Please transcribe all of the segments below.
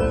Oi,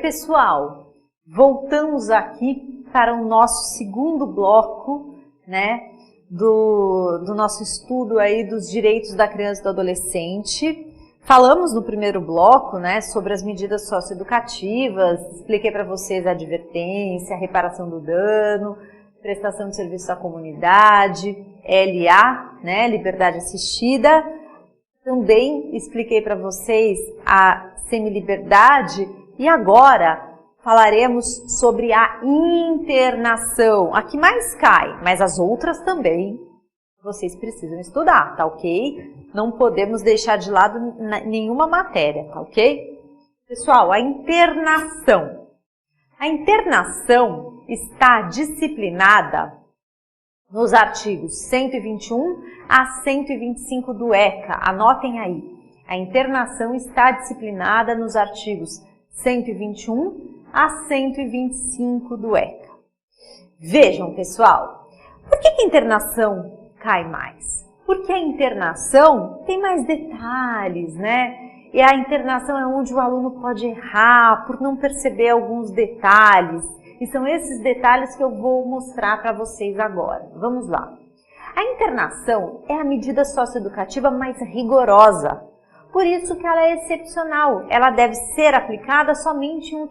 pessoal! Voltamos aqui para o nosso segundo bloco, né, do nosso estudo aí dos direitos da criança e do adolescente. Falamos no primeiro bloco, né, sobre as medidas socioeducativas, expliquei para vocês a advertência, a reparação do dano, prestação de serviço à comunidade, LA, né, liberdade assistida. Também expliquei para vocês a semiliberdade e agora falaremos sobre a internação, a que mais cai, mas as outras também vocês precisam estudar, tá ok? Não podemos deixar de lado nenhuma matéria, tá ok? Pessoal, a internação. A internação está disciplinada nos artigos 121 a 125 do ECA. Anotem aí. A internação está disciplinada nos artigos 121 a 125 do ECA. Vejam, pessoal, por que a internação cai mais? Porque a internação tem mais detalhes, né? E a internação é onde o aluno pode errar por não perceber alguns detalhes. E são esses detalhes que eu vou mostrar para vocês agora. Vamos lá. A internação é a medida socioeducativa mais rigorosa. Por isso que ela é excepcional. Ela deve ser aplicada somente em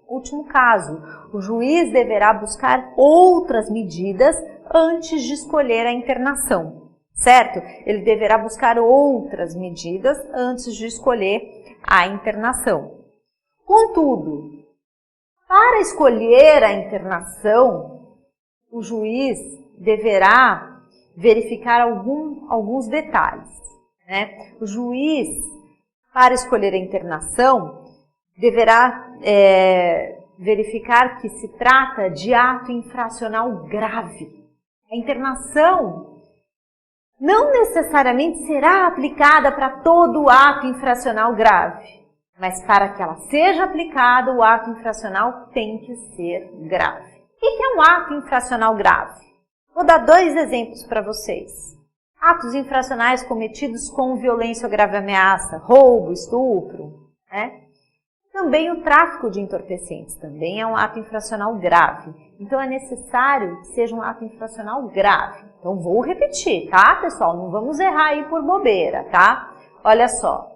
último caso. O juiz deverá buscar outras medidas antes de escolher a internação, certo? Ele deverá buscar outras medidas antes de escolher a internação. Contudo, para escolher a internação, o juiz deverá verificar alguns detalhes, né? O juiz, para escolher a internação, deverá verificar que se trata de ato infracional grave. A internação não necessariamente será aplicada para todo ato infracional grave, mas para que ela seja aplicada, o ato infracional tem que ser grave. O que é um ato infracional grave? Vou dar 2 exemplos para vocês. Atos infracionais cometidos com violência ou grave ameaça, roubo, estupro, né? Também o tráfico de entorpecentes, também é um ato infracional grave. Então é necessário que seja um ato infracional grave. Então vou repetir, tá, pessoal? Não vamos errar aí por bobeira, tá? Olha só.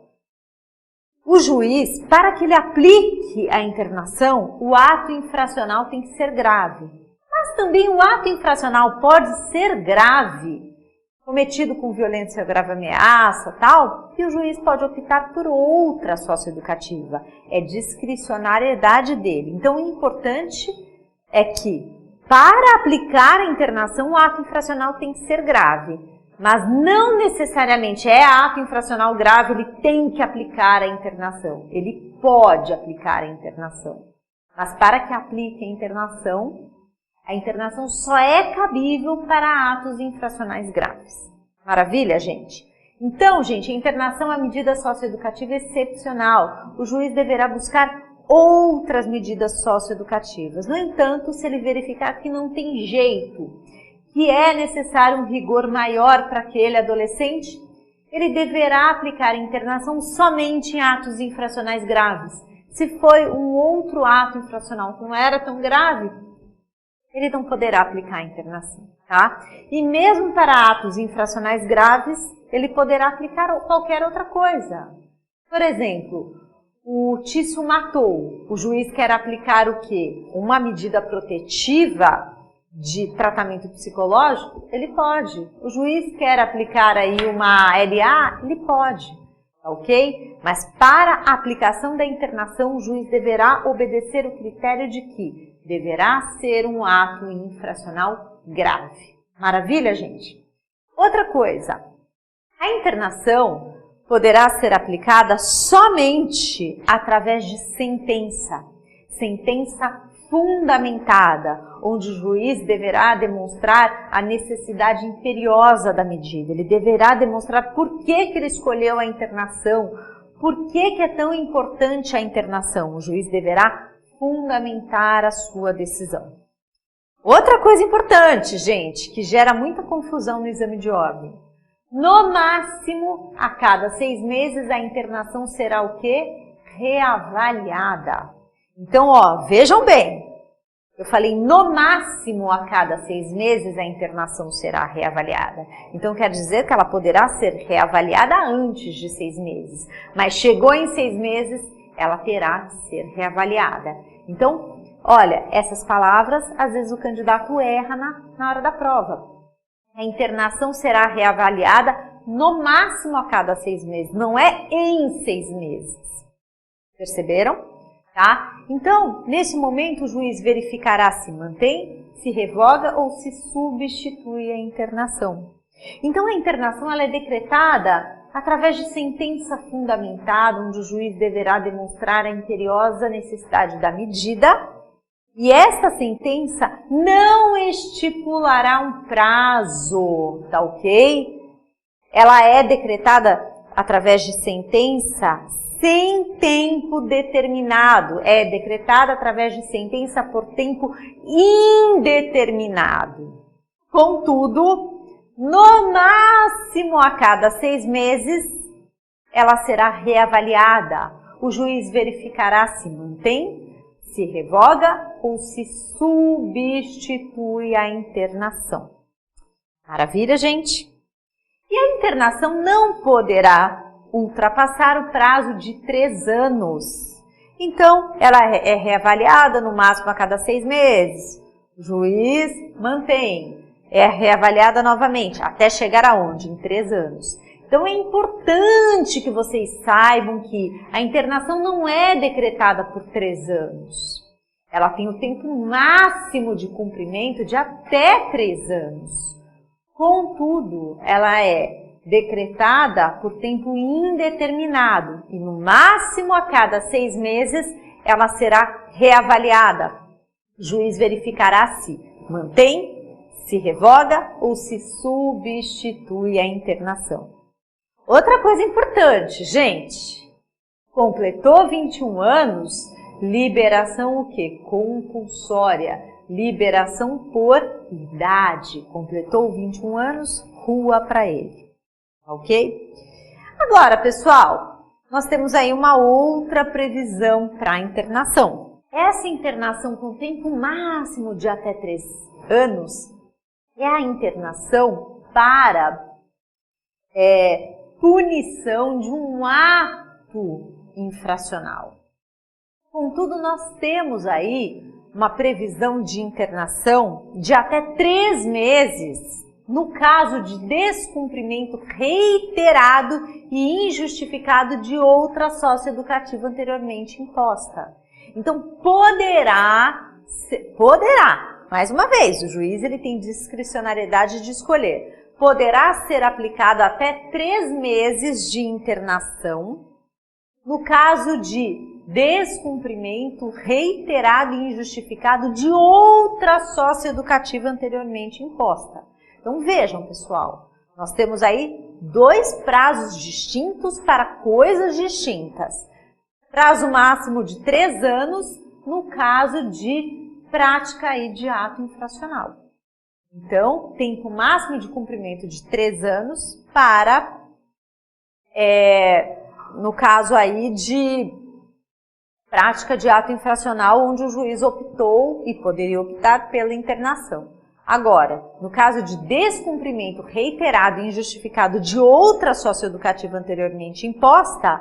O juiz, para que ele aplique a internação, o ato infracional tem que ser grave. Mas também o ato infracional pode ser grave, cometido com violência ou grave ameaça, tal, e o juiz pode optar por outra socioeducativa. É discricionariedade dele. Então, o importante é que, para aplicar a internação, o ato infracional tem que ser grave. Mas não necessariamente é ato infracional grave, ele tem que aplicar a internação. Ele pode aplicar a internação. Mas para que aplique a internação só é cabível para atos infracionais graves. Maravilha, gente? Então, gente, a internação é uma medida socioeducativa excepcional. O juiz deverá buscar outras medidas socioeducativas. No entanto, se ele verificar que não tem jeito, que é necessário um rigor maior para aquele adolescente, ele deverá aplicar a internação somente em atos infracionais graves. Se foi um outro ato infracional que não era tão grave, ele não poderá aplicar a internação, tá? E mesmo para atos infracionais graves, ele poderá aplicar qualquer outra coisa. Por exemplo, o Tício matou. O juiz quer aplicar o quê? Uma medida protetiva de tratamento psicológico? Ele pode. O juiz quer aplicar aí uma LA? Ele pode, ok? Mas para a aplicação da internação, o juiz deverá obedecer o critério de que deverá ser um ato infracional grave. Maravilha, gente? Outra coisa, a internação poderá ser aplicada somente através de sentença fundamentada, onde o juiz deverá demonstrar a necessidade imperiosa da medida. Ele deverá demonstrar por que ele escolheu a internação, por que é tão importante a internação. O juiz deverá fundamentar a sua decisão. Outra coisa importante, gente, que gera muita confusão no exame de ordem. No máximo, a cada 6 meses, a internação será o quê? Reavaliada. Então, ó, vejam bem. Eu falei, no máximo, a cada 6 meses, a internação será reavaliada. Então, quer dizer que ela poderá ser reavaliada antes de 6 meses. Mas chegou em 6 meses, ela terá que ser reavaliada. Então, olha, essas palavras, às vezes o candidato erra na hora da prova. A internação será reavaliada no máximo a cada 6 meses, não é em 6 meses. Perceberam? Tá? Então, nesse momento, o juiz verificará se mantém, se revoga ou se substitui a internação. Então, a internação ela é decretada através de sentença fundamentada, onde o juiz deverá demonstrar a imperiosa necessidade da medida, e esta sentença não estipulará um prazo, tá ok? Ela é decretada através de sentença sem tempo determinado, é decretada através de sentença por tempo indeterminado. Contudo, no máximo a cada 6 meses, ela será reavaliada. O juiz verificará se mantém, se revoga ou se substitui a internação. Maravilha, gente? E a internação não poderá ultrapassar o prazo de 3 anos. Então, ela é reavaliada no máximo a cada 6 meses. O juiz mantém, é reavaliada novamente, até chegar aonde? Em 3 anos. Então, é importante que vocês saibam que a internação não é decretada por 3 anos. Ela tem o tempo máximo de cumprimento de até 3 anos. Contudo, ela é decretada por tempo indeterminado e no máximo a cada 6 meses ela será reavaliada. O juiz verificará se mantém, se revoga ou se substitui a internação. Outra coisa importante, gente, completou 21 anos, liberação o quê? Compulsória, liberação por idade. Completou 21 anos, rua para ele. Ok? Agora, pessoal, nós temos aí uma outra previsão para a internação. Essa internação com tempo máximo de até 3 anos é a internação para punição de um ato infracional. Contudo, nós temos aí uma previsão de internação de até 3 meses no caso de descumprimento reiterado e injustificado de outra socioeducativa anteriormente imposta. Então, poderá, mais uma vez, o juiz ele tem discricionariedade de escolher, poderá ser aplicado até 3 meses de internação no caso de descumprimento reiterado e injustificado de outra socioeducativa anteriormente imposta. Então vejam, pessoal, nós temos aí 2 prazos distintos para coisas distintas. Prazo máximo de 3 anos no caso de prática aí de ato infracional. Então, tempo máximo de cumprimento de 3 anos para, no caso aí de prática de ato infracional onde o juiz optou e poderia optar pela internação. Agora, no caso de descumprimento reiterado e injustificado de outra socioeducativa anteriormente imposta,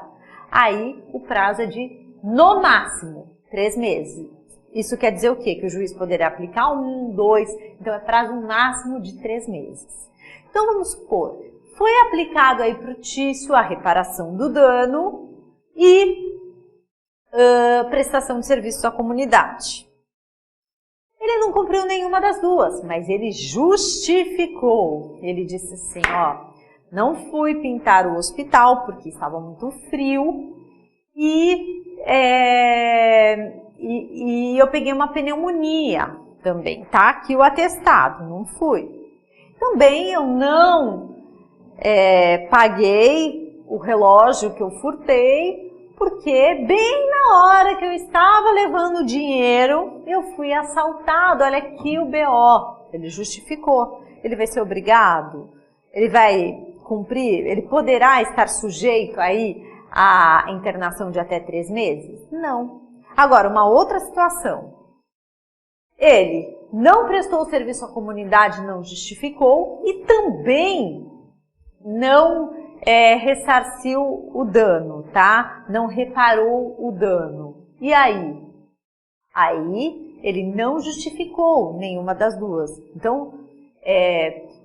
aí o prazo é de, no máximo, 3 meses. Isso quer dizer o quê? Que o juiz poderá aplicar 1, 2, então é prazo máximo de 3 meses. Então vamos supor, foi aplicado aí para o Tício a reparação do dano e prestação de serviços à comunidade. Ele não cumpriu nenhuma das duas, mas ele justificou. Ele disse assim, ó, não fui pintar o hospital porque estava muito frio e eu peguei uma pneumonia também, tá? Aqui o atestado, não fui. Também eu não paguei o relógio que eu furtei porque bem na hora que eu estava levando o dinheiro, eu fui assaltado. Olha aqui o BO. Ele justificou. Ele vai ser obrigado? Ele vai cumprir? Ele poderá estar sujeito aí à internação de até 3 meses? Não. Agora, uma outra situação. Ele não prestou serviço à comunidade, não justificou e também não ressarciu o dano, tá? Não reparou o dano. E aí? Aí ele não justificou nenhuma das duas. Então,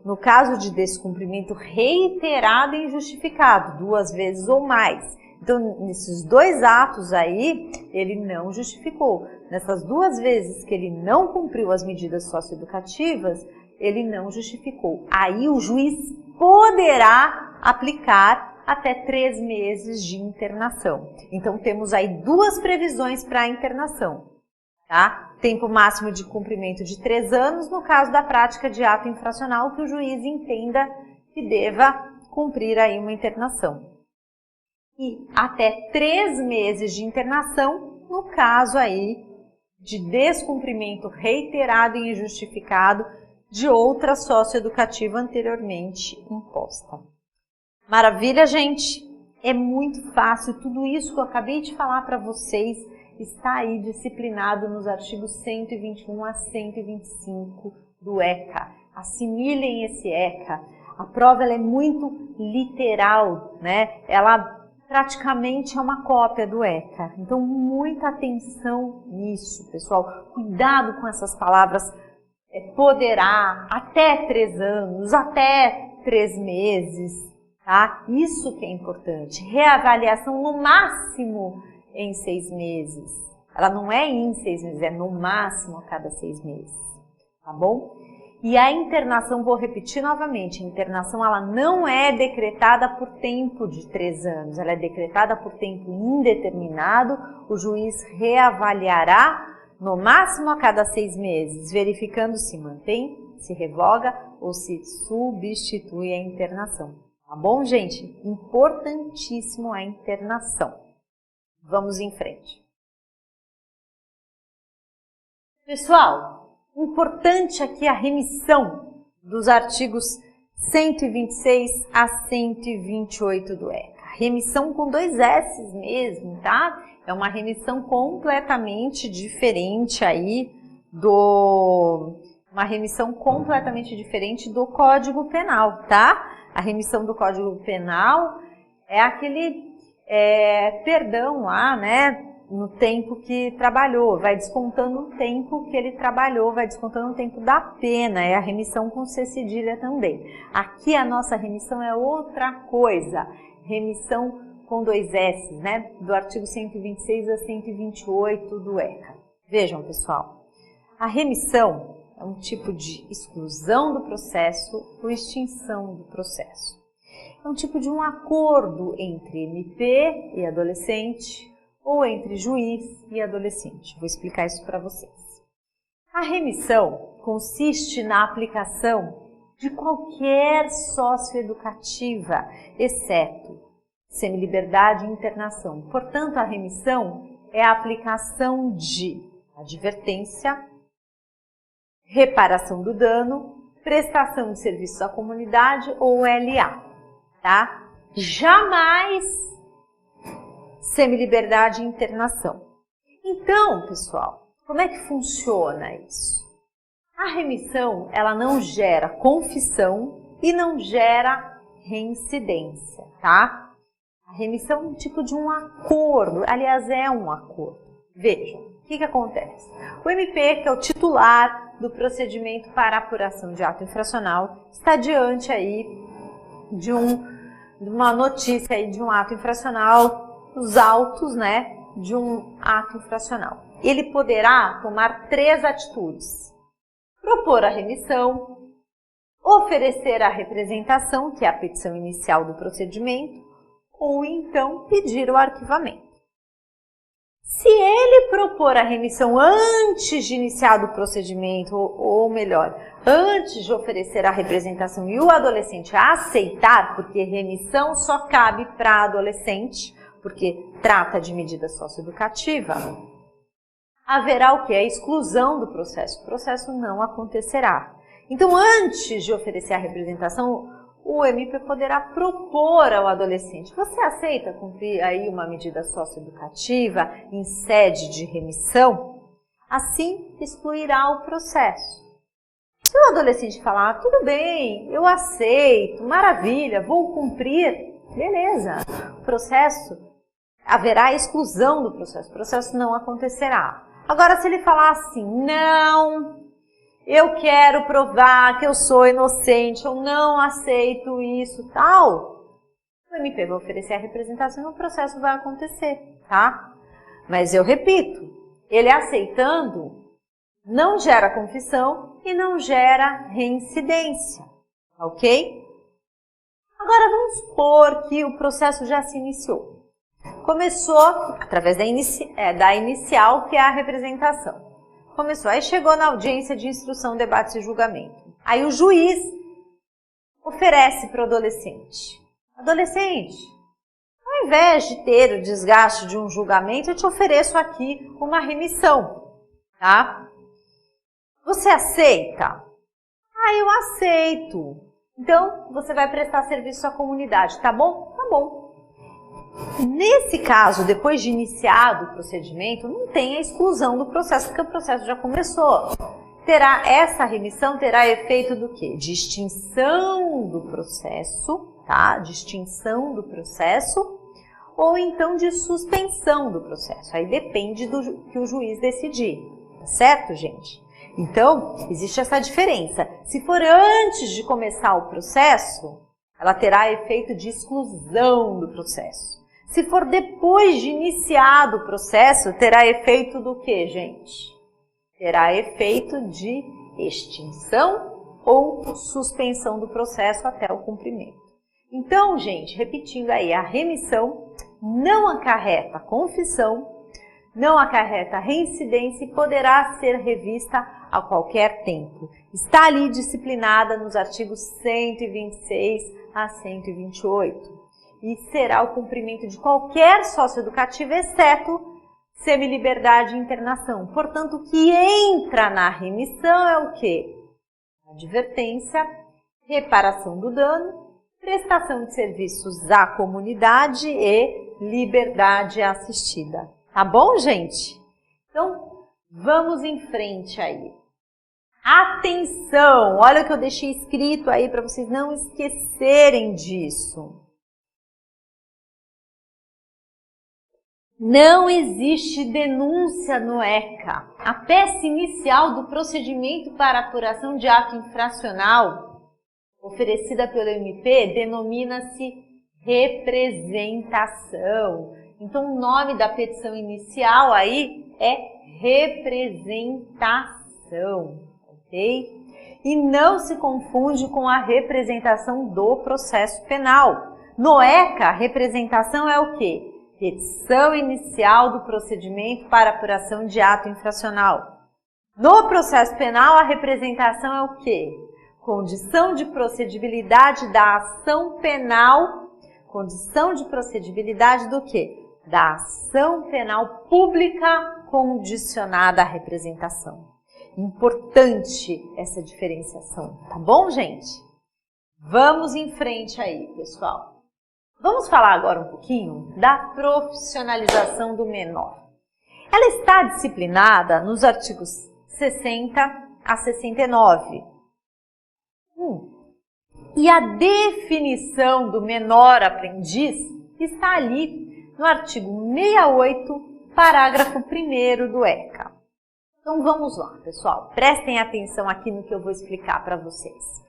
no caso de descumprimento reiterado e injustificado, 2 vezes ou mais. Então, nesses 2 atos aí, ele não justificou. Nessas 2 vezes que ele não cumpriu as medidas socioeducativas, ele não justificou. Aí o juiz poderá aplicar até 3 meses de internação. Então, temos aí 2 previsões para a internação, tá? Tempo máximo de cumprimento de 3 anos, no caso da prática de ato infracional, que o juiz entenda que deva cumprir aí uma internação. E até 3 meses de internação, no caso aí de descumprimento reiterado e injustificado de outra socioeducativa anteriormente imposta. Maravilha, gente? É muito fácil. Tudo isso que eu acabei de falar para vocês está aí disciplinado nos artigos 121 a 125 do ECA. Assimilem esse ECA. A prova ela é muito literal, né? Ela praticamente é uma cópia do ECA. Então, muita atenção nisso, pessoal. Cuidado com essas palavras. Poderá, até 3 anos, até 3 meses, tá? Isso que é importante. Reavaliação no máximo em 6 meses. Ela não é em 6 meses, é no máximo a cada 6 meses, tá bom? E a internação, vou repetir novamente, a internação ela não é decretada por tempo de 3 anos, ela é decretada por tempo indeterminado, o juiz reavaliará no máximo a cada 6 meses, verificando se mantém, se revoga ou se substitui a internação. Tá bom, gente? Importantíssimo a internação. Vamos em frente. Pessoal, importante aqui a remissão dos artigos 126 a 128 do ECA. Remissão com 2 S mesmo, tá? É uma remissão completamente diferente aí do Código Penal, tá? A remissão do Código Penal é aquele perdão lá, né? No tempo que trabalhou, vai descontando o tempo que ele trabalhou, vai descontando o tempo da pena, é a remissão com C cedilha também. Aqui a nossa remissão é outra coisa, remissão com 2 S, né? Do artigo 126 a 128 do ECA. Vejam, pessoal, a remissão é um tipo de exclusão do processo ou extinção do processo. É um tipo de um acordo entre MP e adolescente, ou entre juiz e adolescente. Vou explicar isso para vocês. A remissão consiste na aplicação de qualquer socioeducativa, exceto semiliberdade e internação. Portanto, a remissão é a aplicação de advertência, reparação do dano, prestação de serviços à comunidade ou LA, tá? Jamais semiliberdade e internação. Então, pessoal, como é que funciona isso? A remissão, ela não gera confissão e não gera reincidência, tá? A remissão é um tipo de um acordo, aliás, é um acordo. Vejam, o que acontece? O MP, que é o titular do procedimento para apuração de ato infracional, está diante aí de uma notícia aí de um ato infracional, os autos, né, de um ato infracional. Ele poderá tomar 3 atitudes: propor a remissão, oferecer a representação, que é a petição inicial do procedimento, ou então pedir o arquivamento. Se ele propor a remissão antes de iniciar o procedimento, ou melhor, antes de oferecer a representação e o adolescente aceitar, porque remissão só cabe para adolescente, porque trata de medida socioeducativa, haverá o quê? A exclusão do processo. O processo não acontecerá. Então, antes de oferecer a representação, o MP poderá propor ao adolescente: você aceita cumprir aí uma medida socioeducativa em sede de remissão? Assim, excluirá o processo. Se o adolescente falar: tudo bem, eu aceito, maravilha, vou cumprir, beleza. O processo, haverá exclusão do processo, o processo não acontecerá. Agora, se ele falar assim: não, eu quero provar que eu sou inocente, eu não aceito isso, tal, o MP vai oferecer a representação e o processo vai acontecer, tá? Mas eu repito, ele aceitando não gera confissão e não gera reincidência, ok? Agora vamos supor que o processo já se iniciou. Começou através da inicial, que é a representação. Começou, aí chegou na audiência de instrução, debate e julgamento. Aí o juiz oferece para o adolescente: adolescente, ao invés de ter o desgaste de um julgamento, eu te ofereço aqui uma remissão, tá? Você aceita? Eu aceito. Então, você vai prestar serviço à comunidade, tá bom? Tá bom. Nesse caso, depois de iniciado o procedimento, não tem a exclusão do processo, porque o processo já começou. Essa remissão terá efeito do quê? De extinção do processo, tá? De extinção do processo, ou então de suspensão do processo. Aí depende do que o juiz decidir, tá certo, gente? Então, existe essa diferença. Se for antes de começar o processo, ela terá efeito de exclusão do processo. Se for depois de iniciado o processo, terá efeito do quê, gente? Terá efeito de extinção ou suspensão do processo até o cumprimento. Então, gente, repetindo aí, a remissão não acarreta confissão, não acarreta reincidência e poderá ser revista a qualquer tempo. Está ali disciplinada nos artigos 126 a 128. E será o cumprimento de qualquer socioeducativo, exceto semiliberdade e internação. Portanto, o que entra na remissão é o quê? Advertência, reparação do dano, prestação de serviços à comunidade e liberdade assistida. Tá bom, gente? Então, vamos em frente aí. Atenção! Olha o que eu deixei escrito aí para vocês não esquecerem disso. Não existe denúncia no ECA. A peça inicial do procedimento para apuração de ato infracional oferecida pelo MP denomina-se representação. Então, o nome da petição inicial aí é representação, ok? E não se confunde com a representação do processo penal. No ECA, a representação é o quê? Petição inicial do procedimento para apuração de ato infracional. No processo penal, a representação é o quê? Condição de procedibilidade da ação penal. Condição de procedibilidade do quê? Da ação penal pública condicionada à representação. Importante essa diferenciação, tá bom, gente? Vamos em frente aí, pessoal. Vamos falar agora um pouquinho da profissionalização do menor. Ela está disciplinada nos artigos 60 a 69. E a definição do menor aprendiz está ali no artigo 68, parágrafo 1º do ECA. Então vamos lá, pessoal. Prestem atenção aqui no que eu vou explicar para vocês.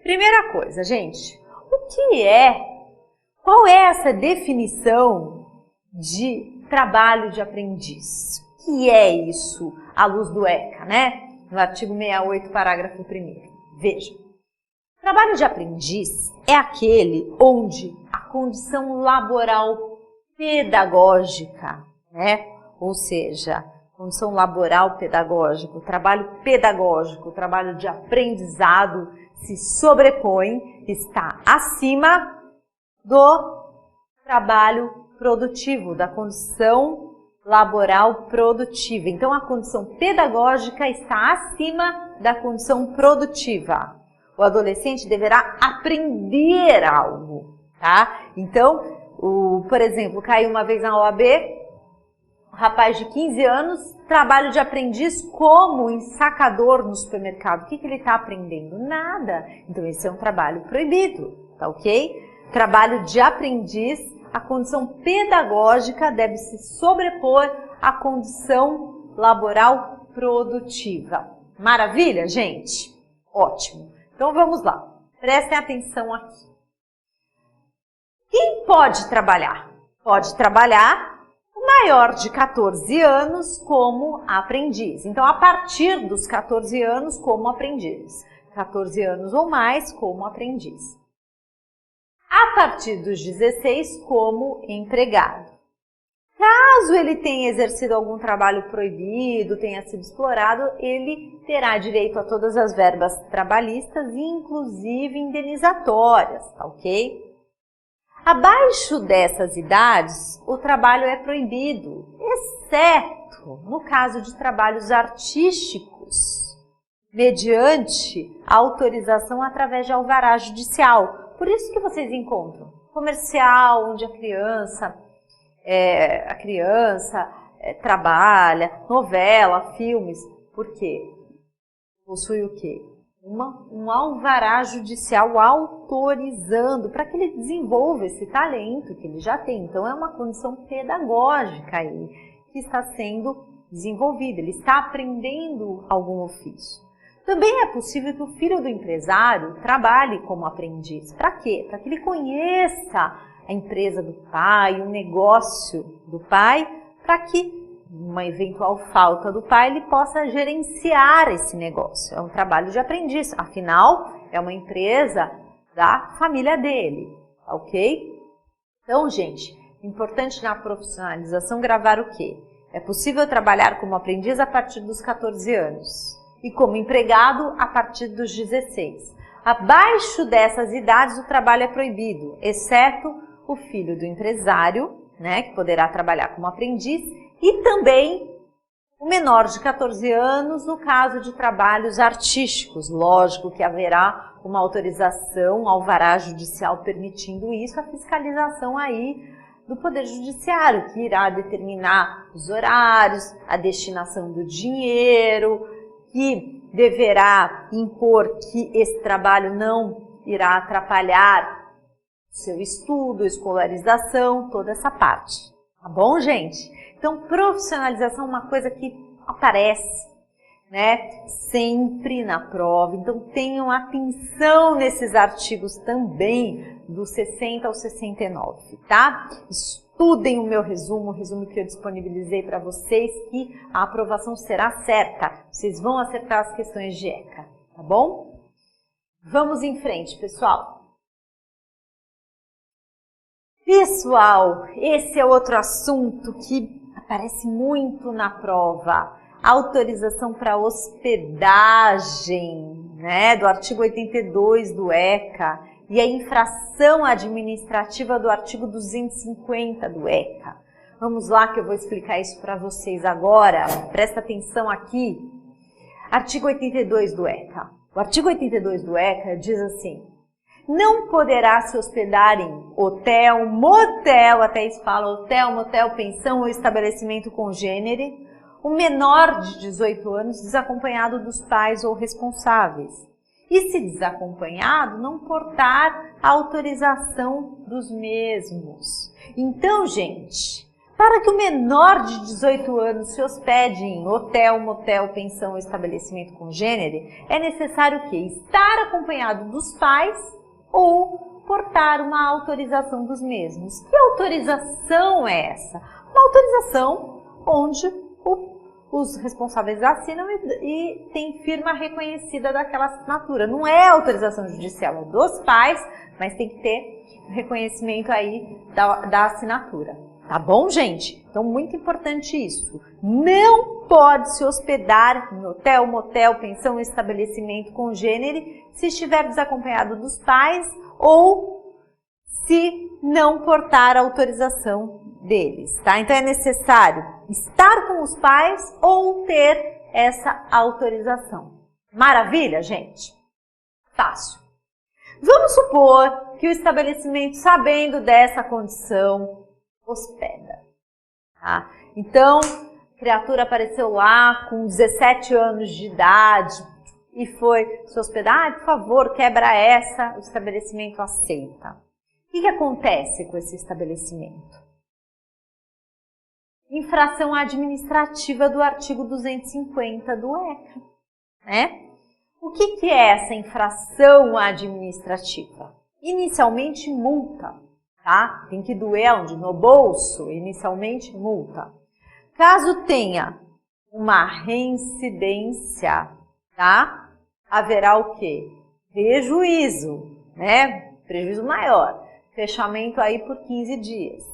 Primeira coisa, gente, qual é essa definição de trabalho de aprendiz? O que é isso à luz do ECA, né? No artigo 68, parágrafo 1º. Veja, trabalho de aprendiz é aquele onde a condição laboral pedagógica, né? Ou seja, condição laboral pedagógica, o trabalho pedagógico, o trabalho de aprendizado se sobrepõe, está acima do trabalho produtivo, da condição laboral produtiva. Então, a condição pedagógica está acima da condição produtiva. O adolescente deverá aprender algo, tá? Então, por exemplo, caiu uma vez na OAB, um rapaz de 15 anos, trabalho de aprendiz como ensacador no supermercado. O que ele está aprendendo? Nada. Então, esse é um trabalho proibido, tá ok? Trabalho de aprendiz, a condição pedagógica deve se sobrepor à condição laboral produtiva. Maravilha, gente? Ótimo. Então, vamos lá. Prestem atenção aqui. Quem pode trabalhar? Pode trabalhar o maior de 14 anos como aprendiz. Então, a partir dos 14 anos como aprendiz. 14 anos ou mais como aprendiz. A partir dos 16 como empregado. Caso ele tenha exercido algum trabalho proibido, tenha sido explorado, ele terá direito a todas as verbas trabalhistas, inclusive indenizatórias, tá ok? Abaixo dessas idades, o trabalho é proibido, exceto no caso de trabalhos artísticos, mediante autorização através de alvará judicial. Por isso que vocês encontram comercial, onde a criança trabalha, novela, filmes. Por quê? Possui o quê? Um alvará judicial autorizando para que ele desenvolva esse talento que ele já tem. Então, é uma condição pedagógica aí que está sendo desenvolvida. Ele está aprendendo algum ofício. Também é possível que o filho do empresário trabalhe como aprendiz. Para quê? Para que ele conheça a empresa do pai, o negócio do pai, para que, numa eventual falta do pai, ele possa gerenciar esse negócio. É um trabalho de aprendiz, afinal, é uma empresa da família dele, ok? Então, gente, importante na profissionalização gravar o quê? É possível trabalhar como aprendiz a partir dos 14 anos. E como empregado a partir dos 16. Abaixo dessas idades o trabalho é proibido, exceto o filho do empresário, né, que poderá trabalhar como aprendiz, e também o menor de 14 anos no caso de trabalhos artísticos. Lógico que haverá uma autorização, um alvará judicial permitindo isso, a fiscalização aí do Poder Judiciário, que irá determinar os horários, a destinação do dinheiro, que deverá impor que esse trabalho não irá atrapalhar seu estudo, escolarização, toda essa parte. Tá bom, gente? Então, profissionalização é uma coisa que aparece, né, sempre na prova. Então, tenham atenção nesses artigos também, do 60 ao 69, tá? Estudem o meu resumo, o resumo que eu disponibilizei para vocês, que a aprovação será certa. Vocês vão acertar as questões de ECA, tá bom? Vamos em frente, pessoal. Pessoal, esse é outro assunto que aparece muito na prova. Autorização para hospedagem, né, do artigo 82 do ECA. E a infração administrativa do artigo 250 do ECA. Vamos lá que eu vou explicar isso para vocês agora. Presta atenção aqui. Artigo 82 do ECA. O artigo 82 do ECA diz assim: não poderá se hospedar em hotel, motel, até isso fala hotel, motel, pensão ou estabelecimento congênere, o menor de 18 anos desacompanhado dos pais ou responsáveis. E se desacompanhado, não portar a autorização dos mesmos. Então, gente, para que o menor de 18 anos se hospede em hotel, motel, pensão ou estabelecimento congênere, é necessário o quê? Estar acompanhado dos pais ou portar uma autorização dos mesmos. Que autorização é essa? Uma autorização onde os responsáveis assinam e tem firma reconhecida daquela assinatura. Não é autorização judicial, é dos pais, mas tem que ter reconhecimento aí da assinatura. Tá bom, gente? Então, muito importante isso. Não pode se hospedar em hotel, motel, pensão, estabelecimento congênere se estiver desacompanhado dos pais ou se não portar autorização deles, tá? Então é necessário estar com os pais ou ter essa autorização. Maravilha, gente? Fácil. Vamos supor que o estabelecimento, sabendo dessa condição, hospeda. Tá? Então, a criatura apareceu lá com 17 anos de idade e foi se hospedar. Por favor, quebra essa, o estabelecimento aceita. O que acontece com esse estabelecimento? Infração administrativa do artigo 250 do ECA, né? O que é essa infração administrativa? Inicialmente, multa, tá? Tem que doer onde? No bolso, inicialmente, multa. Caso tenha uma reincidência, tá? Haverá o quê? Prejuízo, né? Prejuízo maior. Fechamento aí por 15 dias.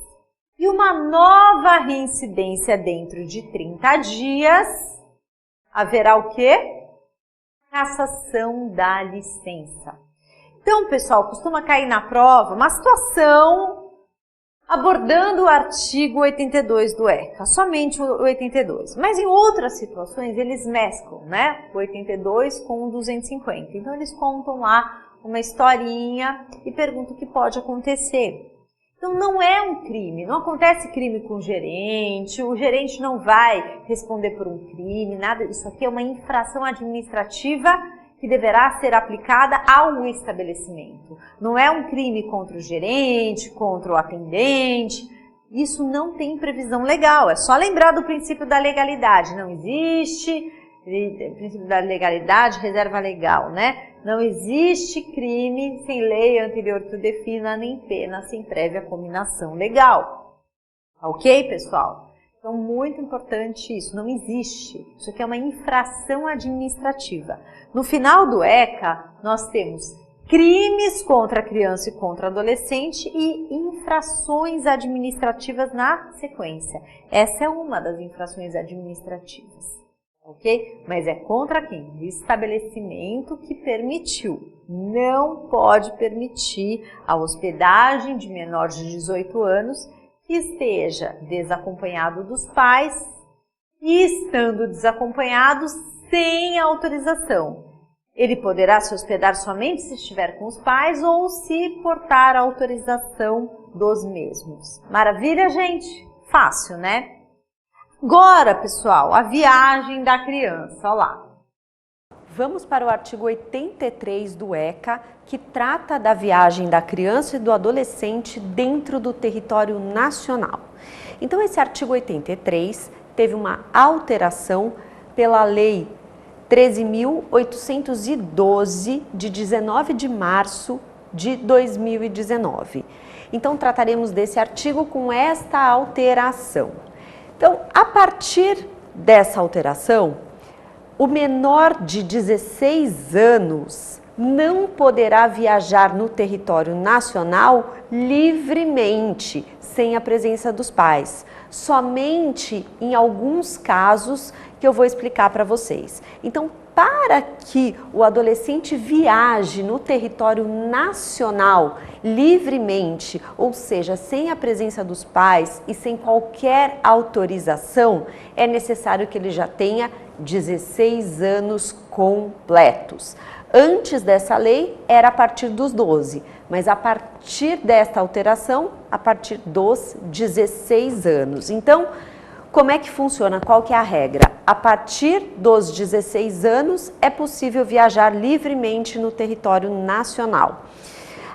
E uma nova reincidência dentro de 30 dias, haverá o quê? Cassação da licença. Então, pessoal, costuma cair na prova uma situação abordando o artigo 82 do ECA, somente o 82. Mas em outras situações eles mesclam, né? O 82 com o 250. Então eles contam lá uma historinha e perguntam o que pode acontecer. Então não é um crime, não acontece crime com o gerente não vai responder por um crime, nada. Isso aqui é uma infração administrativa que deverá ser aplicada ao estabelecimento. Não é um crime contra o gerente, contra o atendente. Isso não tem previsão legal, é só lembrar do princípio da legalidade. Não existe princípio da legalidade, reserva legal, né? Não existe crime sem lei anterior que o defina, nem pena sem prévia cominação legal. Ok, pessoal? Então, muito importante isso, não existe. Isso aqui é uma infração administrativa. No final do ECA, nós temos crimes contra a criança e contra o adolescente e infrações administrativas na sequência. Essa é uma das infrações administrativas. Ok? Mas é contra quem? O estabelecimento que permitiu. Não pode permitir a hospedagem de menor de 18 anos que esteja desacompanhado dos pais e estando desacompanhado sem autorização. Ele poderá se hospedar somente se estiver com os pais ou se portar a autorização dos mesmos. Maravilha, gente? Fácil, né? Agora, pessoal, a viagem da criança, olha lá. Vamos para o artigo 83 do ECA, que trata da viagem da criança e do adolescente dentro do território nacional. Então, esse artigo 83 teve uma alteração pela Lei 13.812, de 19 de março de 2019. Então, trataremos desse artigo com esta alteração. Então, a partir dessa alteração, o menor de 16 anos não poderá viajar no território nacional livremente, sem a presença dos pais. Somente em alguns casos que eu vou explicar para vocês. Então, para que o adolescente viaje no território nacional livremente, ou seja, sem a presença dos pais e sem qualquer autorização, é necessário que ele já tenha 16 anos completos. Antes dessa lei era a partir dos 12, mas a partir desta alteração, a partir dos 16 anos. Então, como é que funciona? Qual que é a regra? A partir dos 16 anos é possível viajar livremente no território nacional.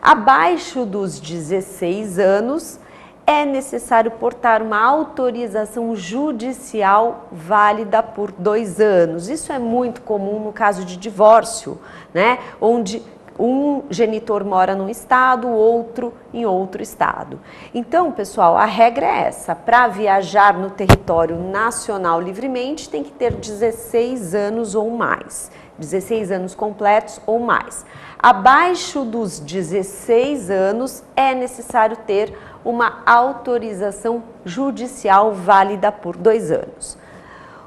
Abaixo dos 16 anos é necessário portar uma autorização judicial válida por 2 anos. Isso é muito comum no caso de divórcio, né? Onde um genitor mora num estado, o outro em outro estado. Então, pessoal, a regra é essa: para viajar no território nacional livremente tem que ter 16 anos ou mais, 16 anos completos ou mais. Abaixo dos 16 anos é necessário ter uma autorização judicial válida por 2 anos.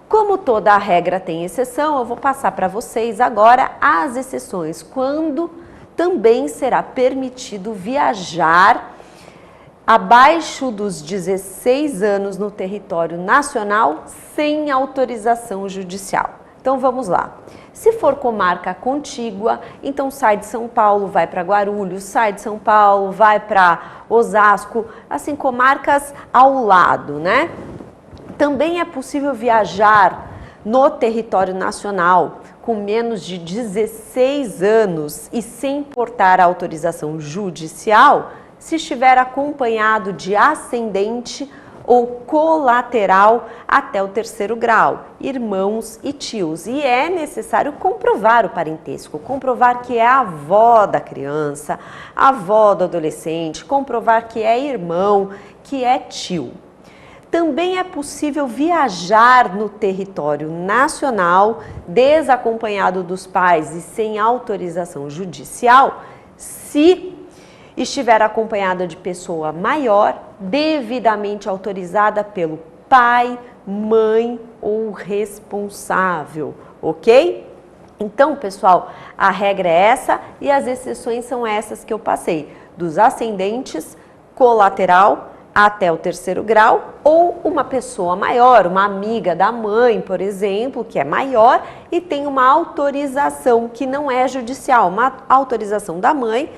Como toda a regra tem exceção, eu vou passar para vocês agora as exceções, quando também será permitido viajar abaixo dos 16 anos no território nacional sem autorização judicial. Então vamos lá. Se for comarca contígua, então sai de São Paulo, vai para Guarulhos, sai de São Paulo, vai para Osasco, assim, comarcas ao lado, né? Também é possível viajar no território nacional com menos de 16 anos e sem portar autorização judicial, se estiver acompanhado de ascendente ou colateral até o 3º grau, irmãos e tios. E é necessário comprovar o parentesco, comprovar que é a avó da criança, a avó do adolescente, comprovar que é irmão, que é tio. Também é possível viajar no território nacional desacompanhado dos pais e sem autorização judicial, se estiver acompanhada de pessoa maior, devidamente autorizada pelo pai, mãe ou responsável, ok? Então, pessoal, a regra é essa e as exceções são essas que eu passei, dos ascendentes, colateral, até o 3º grau, ou uma pessoa maior, uma amiga da mãe, por exemplo, que é maior e tem uma autorização que não é judicial, uma autorização da mãe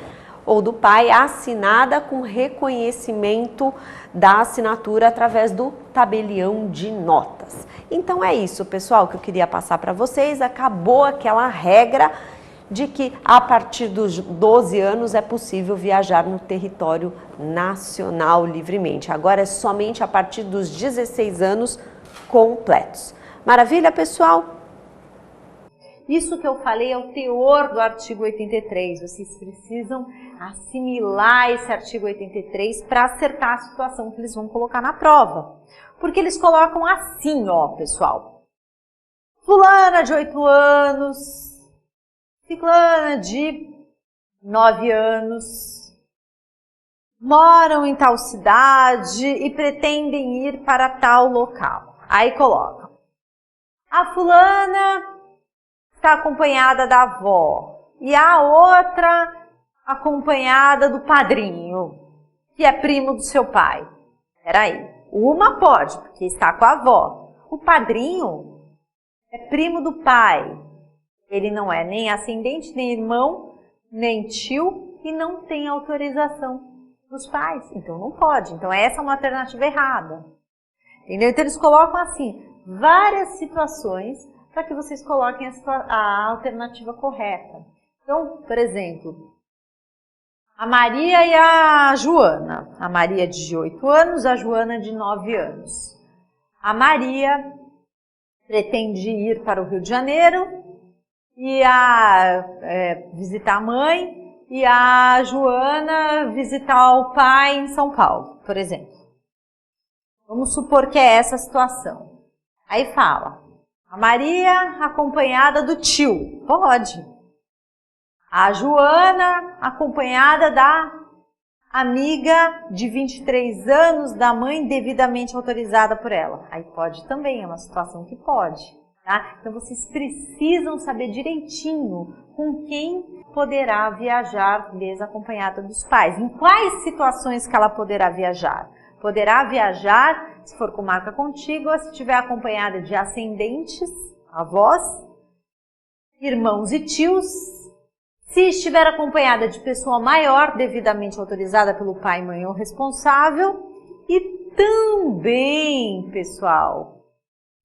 ou do pai assinada com reconhecimento da assinatura através do tabelião de notas. Então é isso, pessoal, que eu queria passar para vocês. Acabou aquela regra de que a partir dos 12 anos é possível viajar no território nacional livremente. Agora é somente a partir dos 16 anos completos. Maravilha, pessoal? Isso que eu falei é o teor do artigo 83. Vocês precisam assimilar esse artigo 83 para acertar a situação que eles vão colocar na prova. Porque eles colocam assim, ó, pessoal. Fulana de 8 anos, ciclana de 9 anos, moram em tal cidade e pretendem ir para tal local. Aí colocam. A fulana está acompanhada da avó e a outra acompanhada do padrinho, que é primo do seu pai. Peraí, uma pode, porque está com a avó. O padrinho é primo do pai. Ele não é nem ascendente, nem irmão, nem tio e não tem autorização dos pais. Então não pode. Então essa é uma alternativa errada. Entendeu? Então eles colocam assim, várias situações para que vocês coloquem a alternativa correta. Então, por exemplo, a Maria e a Joana. A Maria de 8 anos, a Joana de 9 anos. A Maria pretende ir para o Rio de Janeiro e visitar a mãe e a Joana visitar o pai em São Paulo, por exemplo. Vamos supor que é essa a situação. Aí fala, a Maria acompanhada do tio, pode. A Joana acompanhada da amiga de 23 anos da mãe devidamente autorizada por ela. Aí pode também, é uma situação que pode. Tá? Então vocês precisam saber direitinho com quem poderá viajar desacompanhada dos pais. Em quais situações que ela poderá viajar? Poderá viajar, se for com marca contígua, se estiver acompanhada de ascendentes, avós, irmãos e tios. Se estiver acompanhada de pessoa maior, devidamente autorizada pelo pai, mãe ou responsável. E também, pessoal,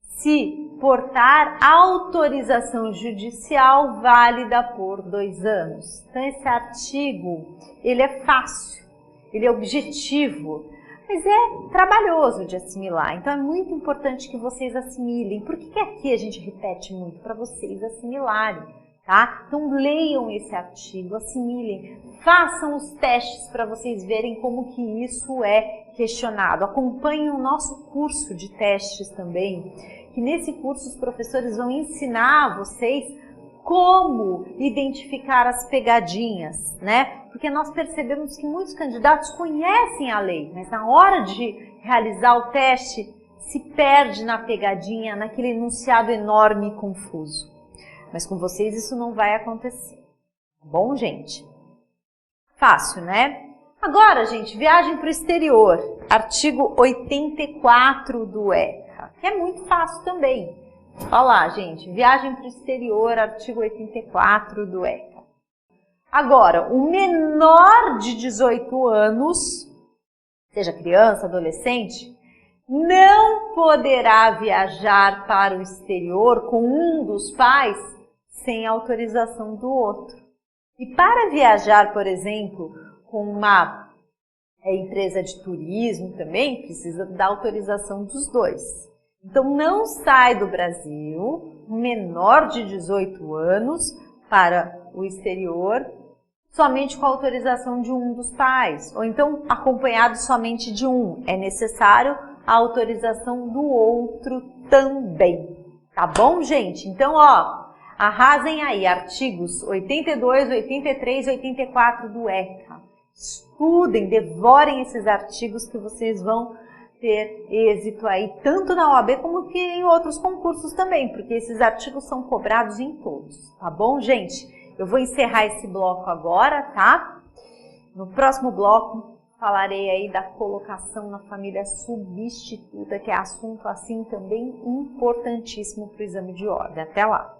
se portar autorização judicial válida por 2 anos. Então, esse artigo, ele é fácil, ele é objetivo, mas é trabalhoso de assimilar. Então, é muito importante que vocês assimilem. Por que aqui a gente repete muito? Para vocês assimilarem, tá? Então, leiam esse artigo, assimilem, façam os testes para vocês verem como que isso é questionado. Acompanhem o nosso curso de testes também, que nesse curso os professores vão ensinar a vocês como identificar as pegadinhas, né? Porque nós percebemos que muitos candidatos conhecem a lei, mas na hora de realizar o teste se perde na pegadinha, naquele enunciado enorme e confuso. Mas com vocês isso não vai acontecer. Bom, gente? Fácil, né? Agora, gente, viagem para o exterior. Artigo 84 do ECA, que é muito fácil também. Olha lá, gente, viagem para o exterior, artigo 84 do ECA. Agora, o menor de 18 anos, seja criança, adolescente, não poderá viajar para o exterior com um dos pais sem autorização do outro. E para viajar, por exemplo, com uma empresa de turismo também, precisa da autorização dos dois. Então, não sai do Brasil menor de 18 anos para o exterior somente com a autorização de um dos pais, ou então acompanhado somente de um. É necessário a autorização do outro também. Tá bom, gente? Então, ó, arrasem aí, artigos 82, 83 e 84 do ECA. Estudem, devorem esses artigos que vocês vão ter êxito aí, tanto na OAB como que em outros concursos também, porque esses artigos são cobrados em todos, tá bom, gente? Eu vou encerrar esse bloco agora, tá? No próximo bloco, falarei aí da colocação na família substituta, que é assunto assim também importantíssimo para o exame de ordem. Até lá!